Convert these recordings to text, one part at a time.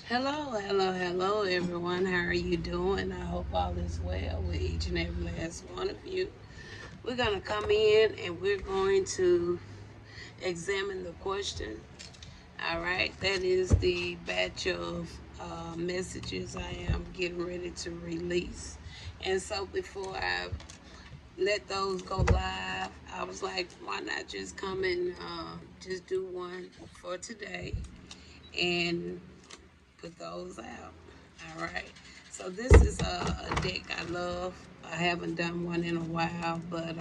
Hello, everyone. How are you doing? I hope all is well with each and every last one of you. We're going to come in and we're going to examine the question. All right, that is the batch of messages I am getting ready to release. And so before I let those go live, I was like, why not just come and just do one for today and put those out. All right. So this is a deck I love. I haven't done one in a while, but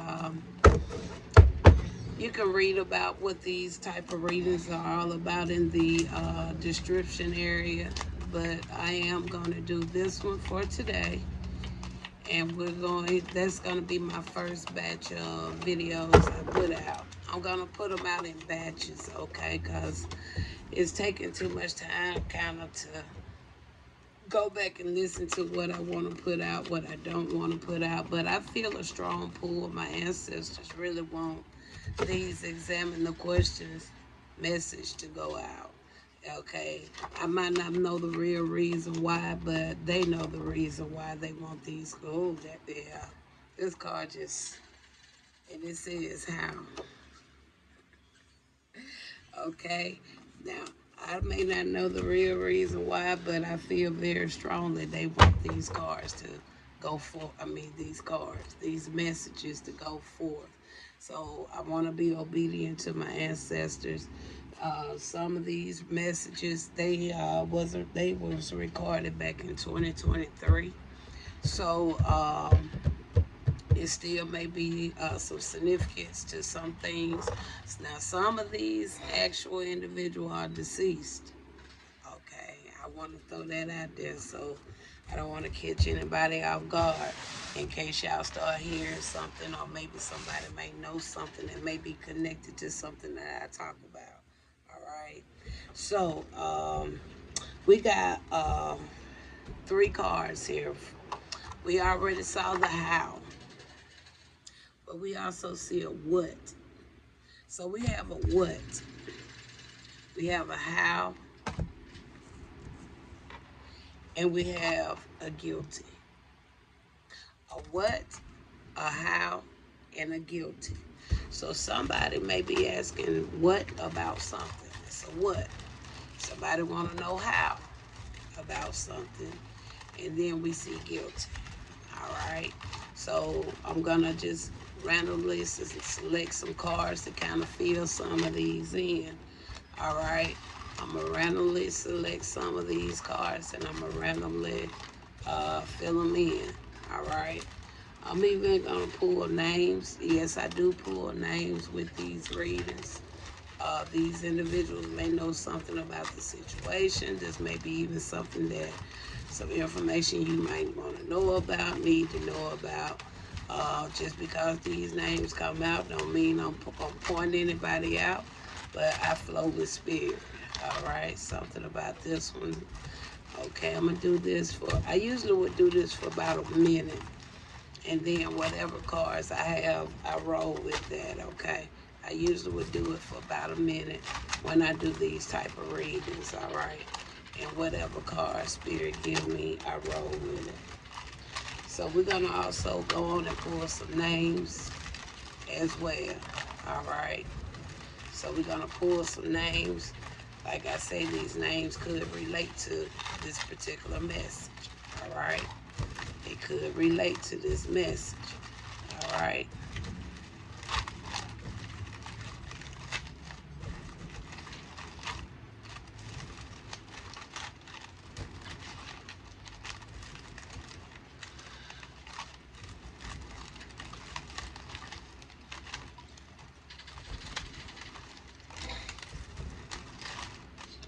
you can read about what these type of readings are all about in the description area. But I am going to do this one for today, and that's going to be my first batch of videos I put out. I'm going to put them out in batches, okay, because it's taking too much time kind of to go back and listen to what I want to put out, what I don't want to put out. But I feel a strong pull. My ancestors really want these examine the questions message to go out. Okay, I might not know the real reason why, but they know the reason why they want these. Oh, that yeah, this card just and it says how. Okay, now I may not know the real reason why, but I feel very strongly they want these cards to go for. I mean, these cards, these messages to go forth. So I want to be obedient to my ancestors. Some of these messages they was recorded back in 2023. So it still may be some significance to some things. Now, some of these actual individuals are deceased. Okay, I want to throw that out there, so I don't want to catch anybody off guard in case y'all start hearing something, or maybe somebody may know something that may be connected to something that I talk about. All right, so we got three cards here. We already saw the how, but we also see a what. So we have a what, we have a how, and we have a guilty. A what, a how, and a guilty. So somebody may be asking what about something. It's a what. Somebody want to know how about something, and then we see guilty. All right. So I'm gonna just randomly select some cards to kind of fill some of these in. All right. I'm gonna randomly select some of these cards, and I'm gonna randomly fill them in. All right. I'm even gonna pull names. Yes, I do pull names with these readings. These individuals may know something about the situation. This may be even something that some information you might want to know about, need to know about. Just because these names come out don't mean I'm pointing anybody out, but I flow with spirit. All right, something about this one. Okay, I'm gonna do this for. I usually would do this for about a minute, and then whatever cards I have, I roll with that. Okay, I usually would do it for about a minute when I do these type of readings. All right, and whatever card spirit give me, I roll with it. So we're gonna also go on and pull some names as well. All right. So we're gonna pull some names. Like I say, these names could relate to this particular message. All right. It could relate to this message. All right.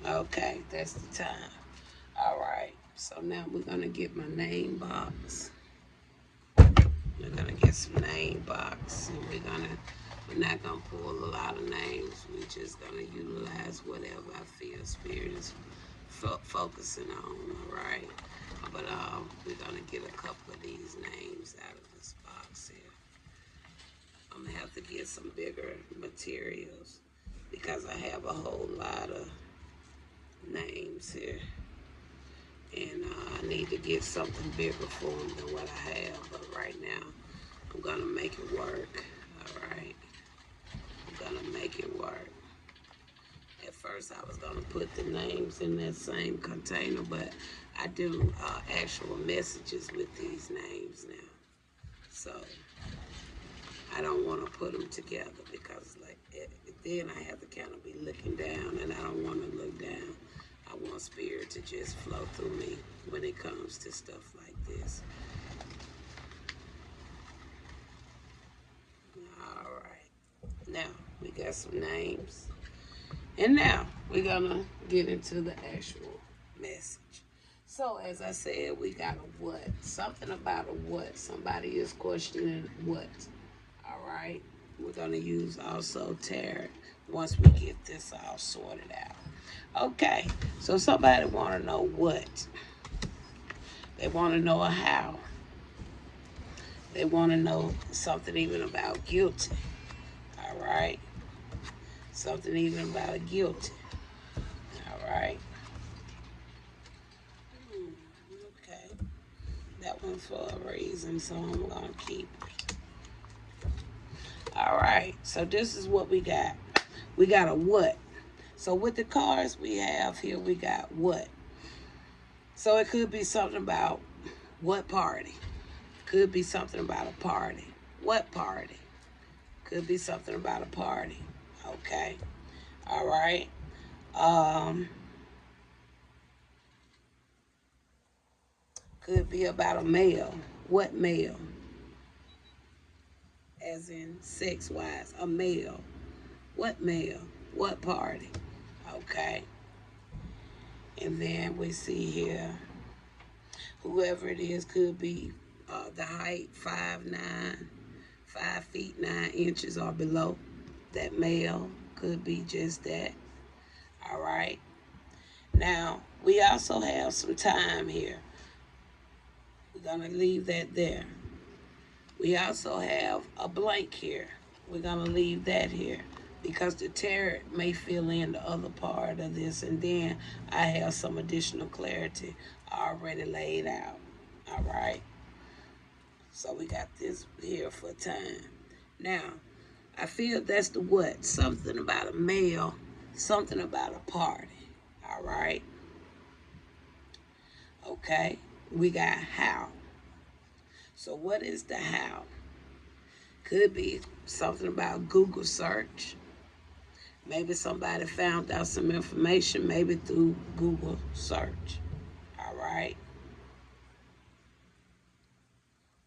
Okay, that's the time. All right. So now we're gonna get my name box. We're gonna get some name box, and we're not gonna pull a lot of names. We're just gonna utilize whatever I feel spirit is focusing on. All right. But we're gonna get a couple of these names out of this box here. I'm gonna have to get some bigger materials because I have a whole lot of names here. And I need to get something bigger for them than what I have. But right now, I'm going to make it work. All right. I'm going to make it work. At first, I was going to put the names in that same container, but I do actual messages with these names now. So I don't want to put them together because then I have to kind of be looking down, and I don't want to look down. I want spirit to just flow through me when it comes to stuff like this. All right. Now, we got some names. And now, we're going to get into the actual message. So, as I said, we got a what. Something about a what. Somebody is questioning what. All right. We're going to use also tarot once we get this all sorted out. Okay. So, somebody want to know what. They want to know a how. They want to know something even about guilty. All right. Something even about guilty. All right. Okay. That one's for a reason, so I'm going to keep it. All right. So this is what we got. We got a what. So with the cards we have here, we got what. So it could be something about what party. Could be something about a party. What party? Could be something about a party. Okay. All right. Could be about a male. What male? As in sex-wise, a male. What male? What party? Okay. And then we see here, whoever it is could be the height 5'9", 5 feet 9 inches or below. That male could be just that. All right. Now, we also have some time here. We're going to leave that there. We also have a blank here. We're going to leave that here because the tarot may fill in the other part of this, and then I have some additional clarity already laid out. All right. So we got this here for time. Now, I feel that's the what. Something about a male, something about a party. All right. Okay. We got how. So what is the how? Could be something about Google search. Maybe somebody found out some information, maybe through Google search. All right.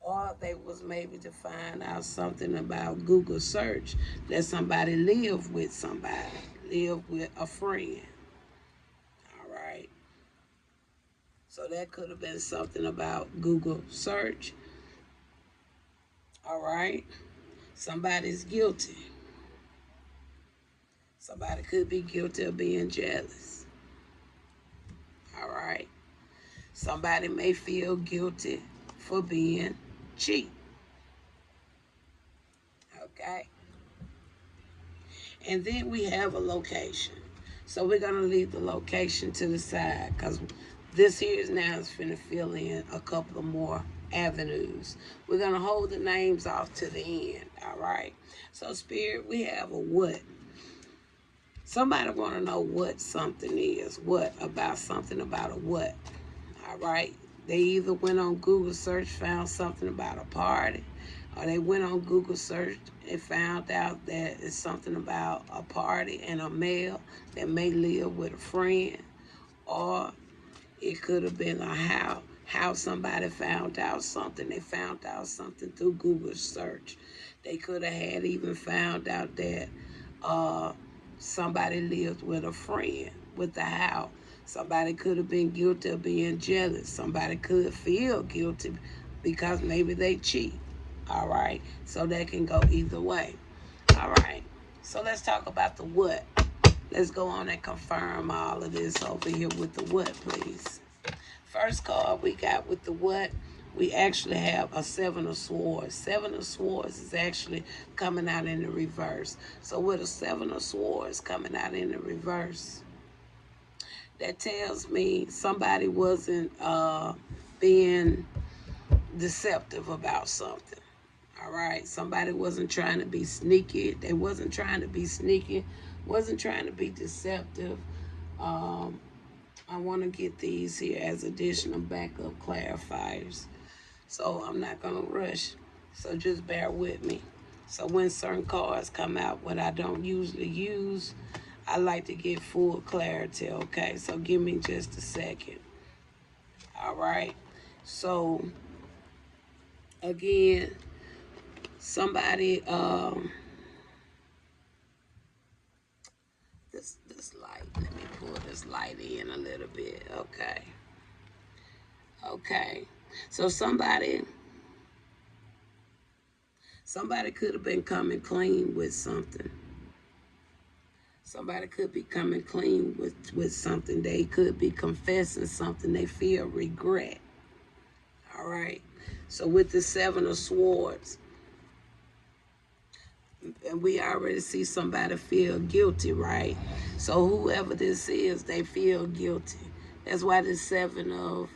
Or they was maybe to find out something about Google search that somebody lived with somebody, lived with a friend. All right. So that could have been something about Google search. All right. Somebody's guilty. Somebody could be guilty of being jealous. All right. Somebody may feel guilty for being cheap. Okay. And then we have a location. So we're going to leave the location to the side because this here is now is finna fill in a couple of more avenues. We're going to hold the names off to the end. All right. So Spirit, we have a what. Somebody want to know what something is. What about something about a what. All right. They either went on Google search, found something about a party, or they went on Google search and found out that it's something about a party and a male that may live with a friend, or it could have been a how somebody found out something. They found out something through Google search. They could have had even found out that somebody lived with a friend with the how. Somebody could have been guilty of being jealous. Somebody could feel guilty because maybe they cheat. All right. So that can go either way. All right. So let's talk about the what. Let's go on and confirm all of this over here with the what, please. First card we got with the what, we actually have a 7 of Swords. 7 of Swords is actually coming out in the reverse. So with a 7 of Swords coming out in the reverse, that tells me somebody wasn't being deceptive about something. All right, somebody wasn't trying to be sneaky. They wasn't trying to be sneaky, wasn't trying to be deceptive. Um, I want to get these here as additional backup clarifiers. So I'm not going to rush. So just bear with me. So when certain cards come out, what I don't usually use, I like to get full clarity, okay? So give me just a second. All right. So again, somebody this light, let me pull this light in a little bit. Okay, so somebody could have been coming clean with something. Somebody could be coming clean with something. They could be confessing something. They feel regret. All right, so with the Seven of Swords, and we already see somebody feel guilty, right? So whoever this is, they feel guilty. That's why the Seven of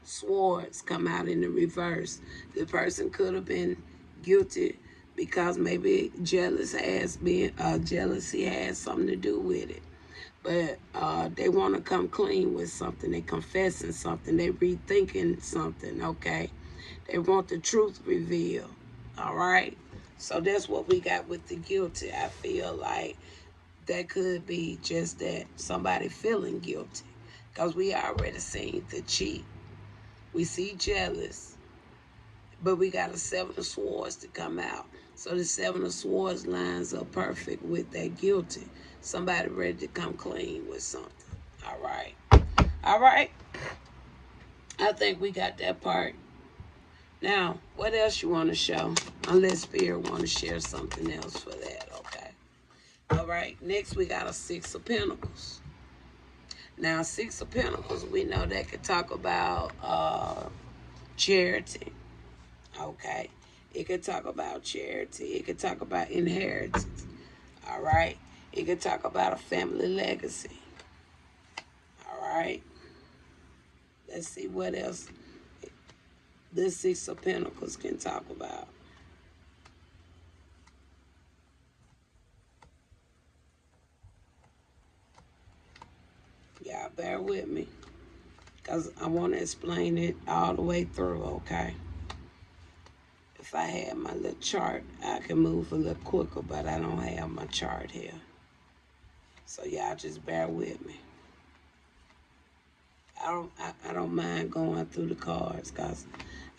Swords come out in the reverse. The person could have been guilty because maybe jealousy has something to do with it. But they want to come clean with something. They confessing something. They rethinking something, okay? They want the truth revealed, all right? So that's what we got with the guilty. I feel like that could be just that, somebody feeling guilty. Because we already seen the cheat. We see jealous. But we got a Seven of Swords to come out. So the Seven of Swords lines up perfect with that guilty. Somebody ready to come clean with something. All right. All right. I think we got that part. Now, what else you want to show? Unless Spirit want to share something else for that, okay? All right, next we got a Six of Pentacles. Now, Six of Pentacles, we know that could talk about charity, okay? It could talk about charity. It could talk about inheritance, all right? It could talk about a family legacy, all right? Let's see what else this Six of Pentacles can talk about. Y'all bear with me, because I want to explain it all the way through, okay? If I had my little chart, I can move a little quicker, but I don't have my chart here. So y'all just bear with me. I don't mind going through the cards, because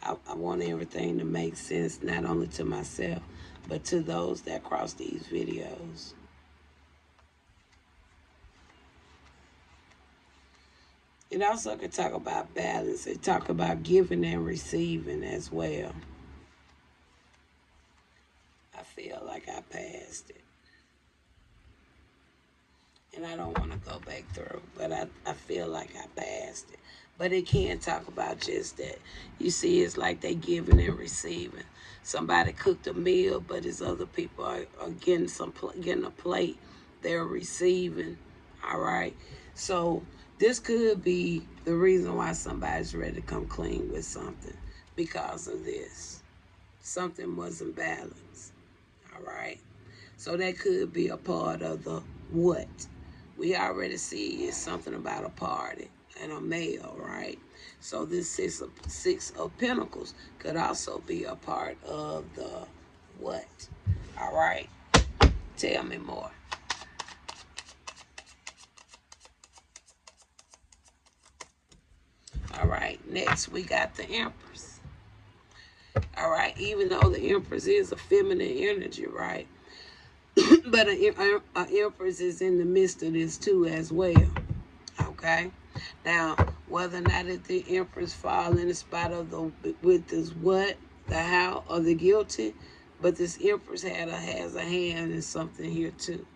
I want everything to make sense, not only to myself, but to those that cross these videos. It also could talk about balance. It talk about giving and receiving as well. I feel like I passed it. And I don't want to go back through, but I feel like I passed it. But it can talk about just that. You see, it's like they giving and receiving. Somebody cooked a meal, but as other people are getting getting a plate, they're receiving. All right. So this could be the reason why somebody's ready to come clean with something, because of this. Something wasn't balanced. All right. So that could be a part of the what. We already see it's something about a party and a male, right? So this six of Pentacles could also be a part of the what. All right. Tell me more. All right. Next, we got the Empress. All right. Even though the Empress is a feminine energy, right? But an Empress is in the midst of this too as well. Okay. Now, whether or not the Empress fall in the spot of with this what, the how, or the guilty, but this Empress has a hand in something here too.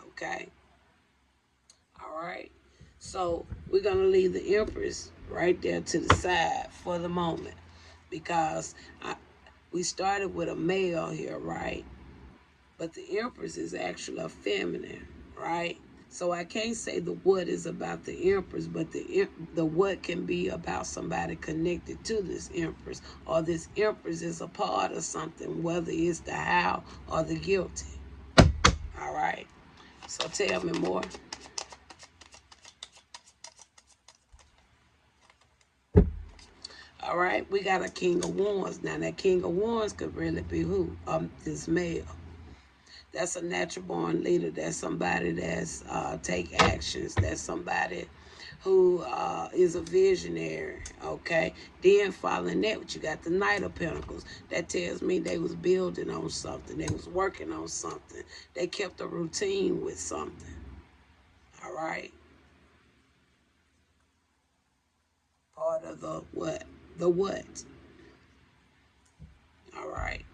Okay. All right. So we're gonna leave the Empress right there to the side for the moment, because we started with a male here, right? But the Empress is actually a feminine, right? So I can't say the what is about the empress, but the what can be about somebody connected to this empress, or this empress is a part of something, whether it's the how or the guilty. All right. So tell me more. All right, we got a King of Wands. Now, that King of Wands could really be who? This male. That's a natural born leader. That's somebody that's take actions. That's somebody who is a visionary. Okay. Then following that, you got the Knight of Pentacles. That tells me they was building on something. They was working on something. They kept a routine with something. All right. Part of the what? The what? All right.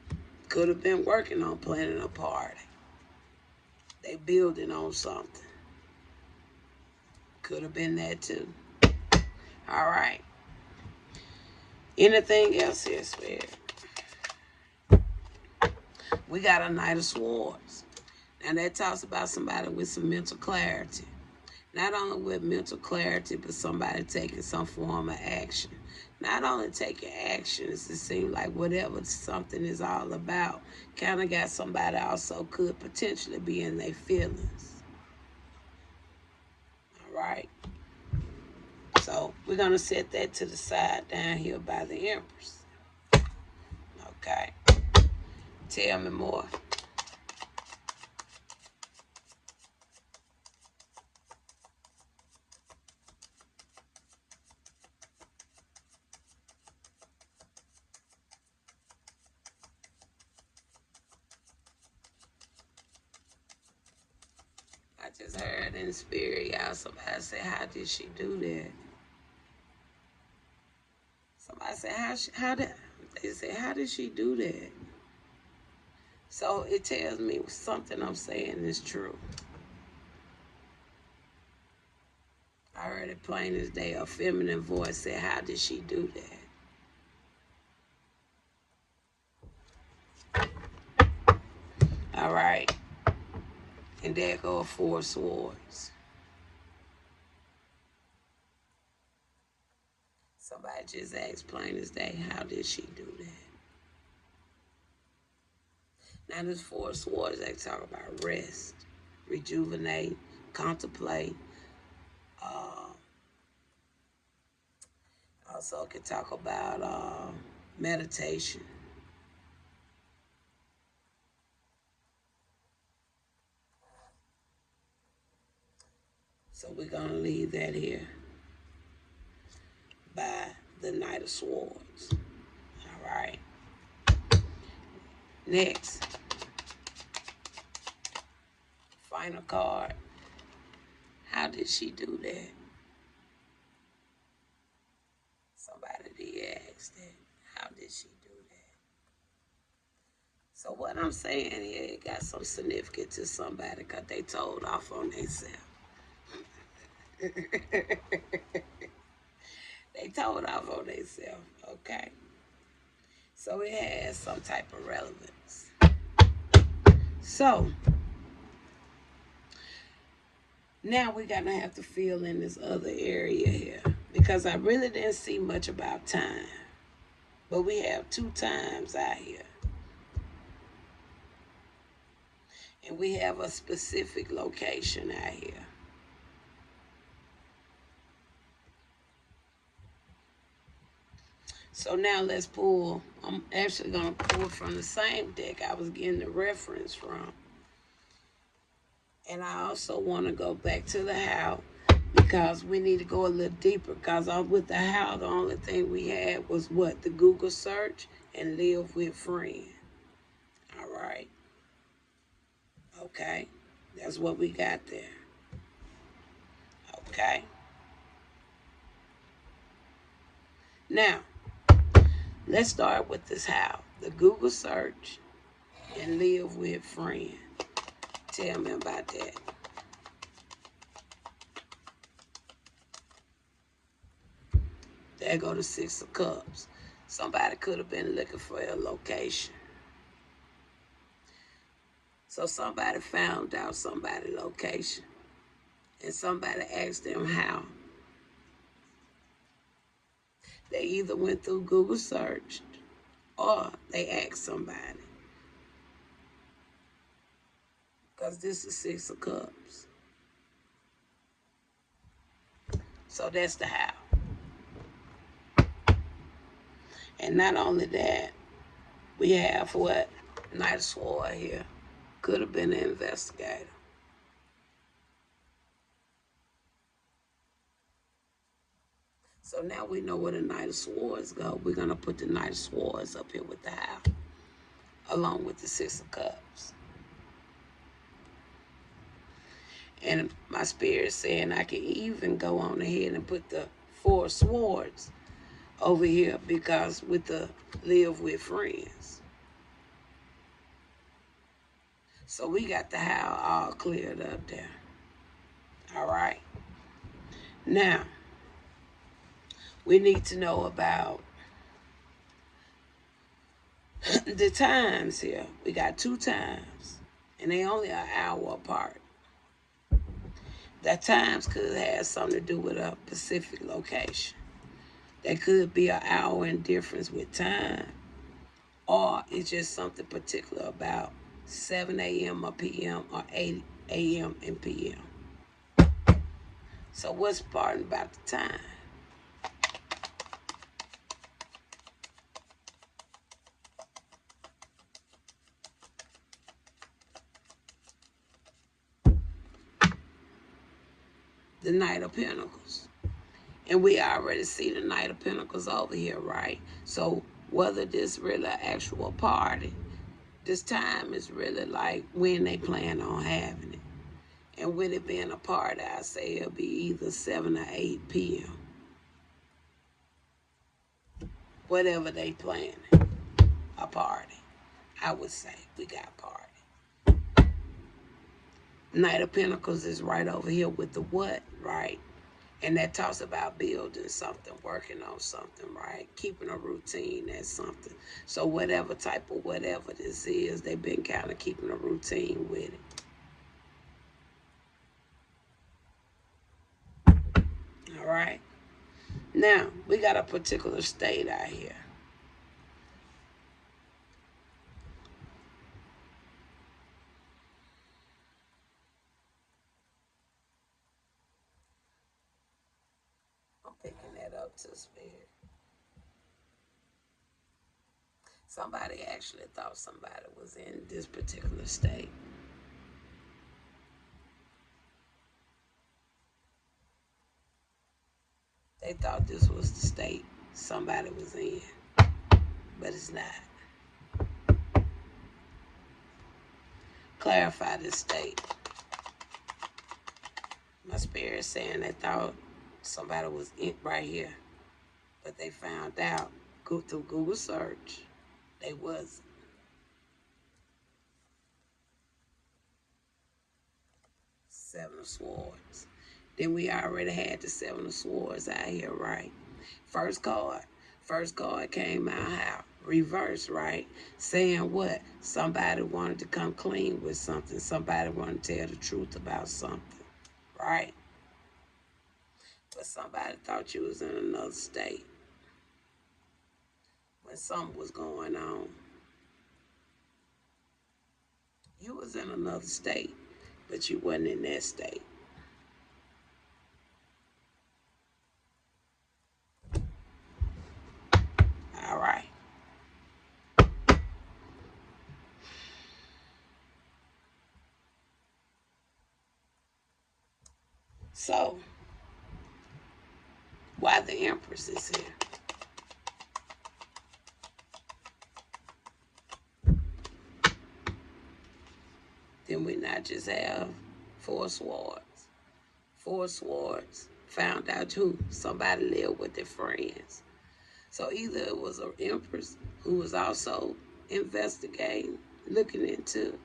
Could have been working on planning a party. They building on something. Could have been that too. All right. Anything else here, Spirit? We got a Knight of Swords. Now that talks about somebody with some mental clarity. Not only with mental clarity, but somebody taking some form of action. Not only taking actions, it seems like whatever something is all about, kind of got somebody also could potentially be in their feelings. All right. So we're going to set that to the side down here by the Empress. Okay. Tell me more. I just heard in spirit, y'all, somebody say, how did she do that? Somebody said, they said, how did she do that? So it tells me something I'm saying is true. I heard it plain as day. A feminine voice said, how did she do that? All right. And there go 4 swords. Somebody just asked plain as day, how did she do that? Now this 4 swords, they talk about rest, rejuvenate, contemplate. Also can talk about meditation. So we're going to leave that here by the Knight of Swords. All right. Next. Final card. How did she do that? Somebody did ask that. How did she do that? So what I'm saying here, it got some significance to somebody because they told off on themselves. They told off on themselves, okay? So it has some type of relevance. So now we're going to have to fill in this other area here because I really didn't see much about time. But we have 2 times out here. And we have a specific location out here. So now let's pull. I'm actually going to pull from the same deck I was getting the reference from. And I also want to go back to the how because we need to go a little deeper because with the how, the only thing we had was what? The Google search and live with friend. All right. Okay. That's what we got there. Okay. Now, let's start with this how. The Google search and live with friend. Tell me about that. There go the 6 of Cups. Somebody could have been looking for a location. So somebody found out somebody's location. and somebody asked them how, they either went through Google search or they asked somebody. Because this is Six of Cups. So that's the how. And not only that, we have what? Knight of Swords here. Could have been an investigator. So now we know where the Knight of Swords go. We're going to put the Knight of Swords up here with the how, along with the Six of Cups. And my spirit saying I can even go on ahead and put the Four of Swords over here, because with the live with friends. So we got the how all cleared up there. All right. Now, we need to know about the times here. We got 2 times, and they only an hour apart. That times could have something to do with a specific location. There could be an hour in difference with time, or it's just something particular about 7 a.m. or p.m. or 8 a.m. and p.m. So what's important about the time? The Knight of Pentacles. And we already see the Knight of Pentacles over here, right? So whether this really an actual party, this time is really like when they plan on having it. And with it being a party, I say it'll be either 7 or 8 p.m. Whatever they planning, a party. I would say we got a party. Knight of Pentacles is right over here with the what, right? And that talks about building something, working on something, right? Keeping a routine, that's something. So whatever type of whatever this is, they've been kind of keeping a routine with it. All right. Now, we got a particular state out here. I'm picking that up to spirit. Somebody actually thought somebody was in this particular state. They thought this was the state somebody was in, but it's not. Clarify this state. My spirit saying they thought somebody was in right here, but they found out through Google search they wasn't. Seven of Swords. Then we already had the Seven of Swords out here, right? First card. First card came out how? Reverse, right? Saying what? Somebody wanted to come clean with something. Somebody wanted to tell the truth about something, right? But somebody thought you was in another state when something was going on. You was in another state, but you wasn't in that state. All right. So, why the Empress is here? Then we not just have Four Swords. Four Swords found out who? Somebody lived with their friends. So either it was an Empress who was also investigating, looking into,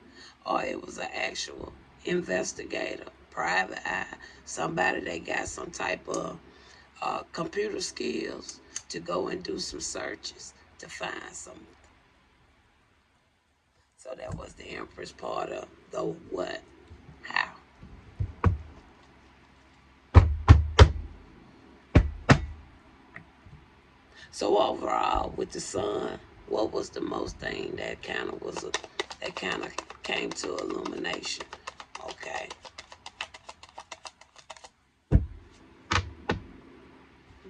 or it was an actual investigator, private eye, somebody that got some type of computer skills to go and do some searches to find something. So that was the Empress part of the what, how. So overall, with the sun, what was the most thing that kind of came to illumination? Okay,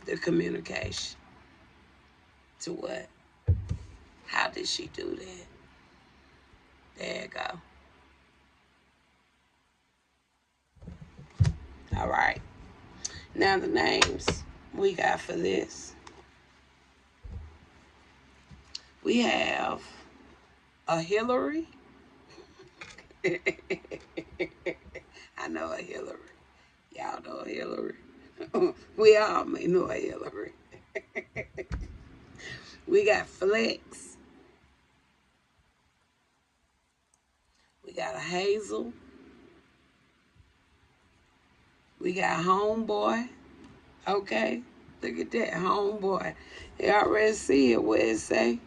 the communication. To what? How did she do that? There you go. All right. Now the names we got for this. We have a Hillary. I know a Hillary. Y'all know a Hillary. We all may know a Hillary. We got Flex. We got a Hazel. We got Homeboy. Okay. Look at that. Homeboy. You already see it where it say,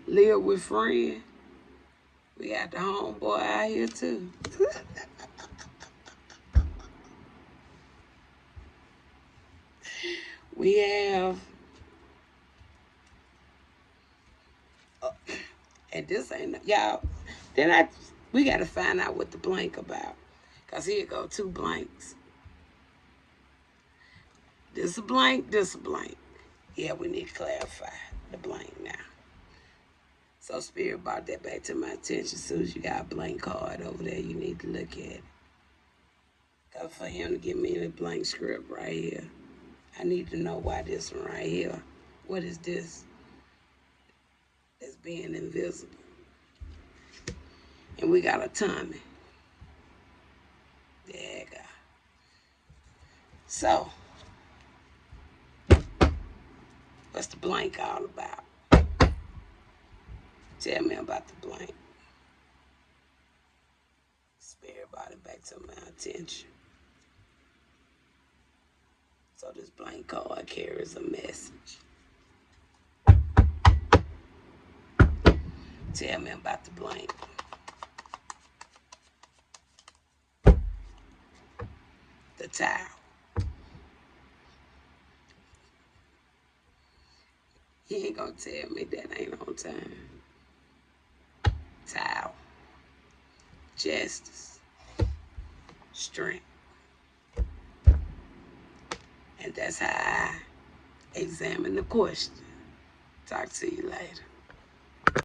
live with friend. We got the homeboy out here too. We have, and this ain't, y'all, we got to find out what the blank about. Because here go two blanks. This a blank, this a blank. Yeah, we need to clarify the blank now. So Spirit brought that back to my attention. As soon as you got a blank card over there, you need to look at it. Because for him to give me the blank script right here, I need to know why this one right here. What is this? It's being invisible. And we got a Tommy. There you go. So, what's the blank all about? Tell me about the blank. Spirit brought it back to my attention. So this blank card carries a message. Tell me about the blank. The towel. He ain't gonna tell me that ain't on time. Towel. Justice. Strength. And that's how I examine the question. Talk to you later.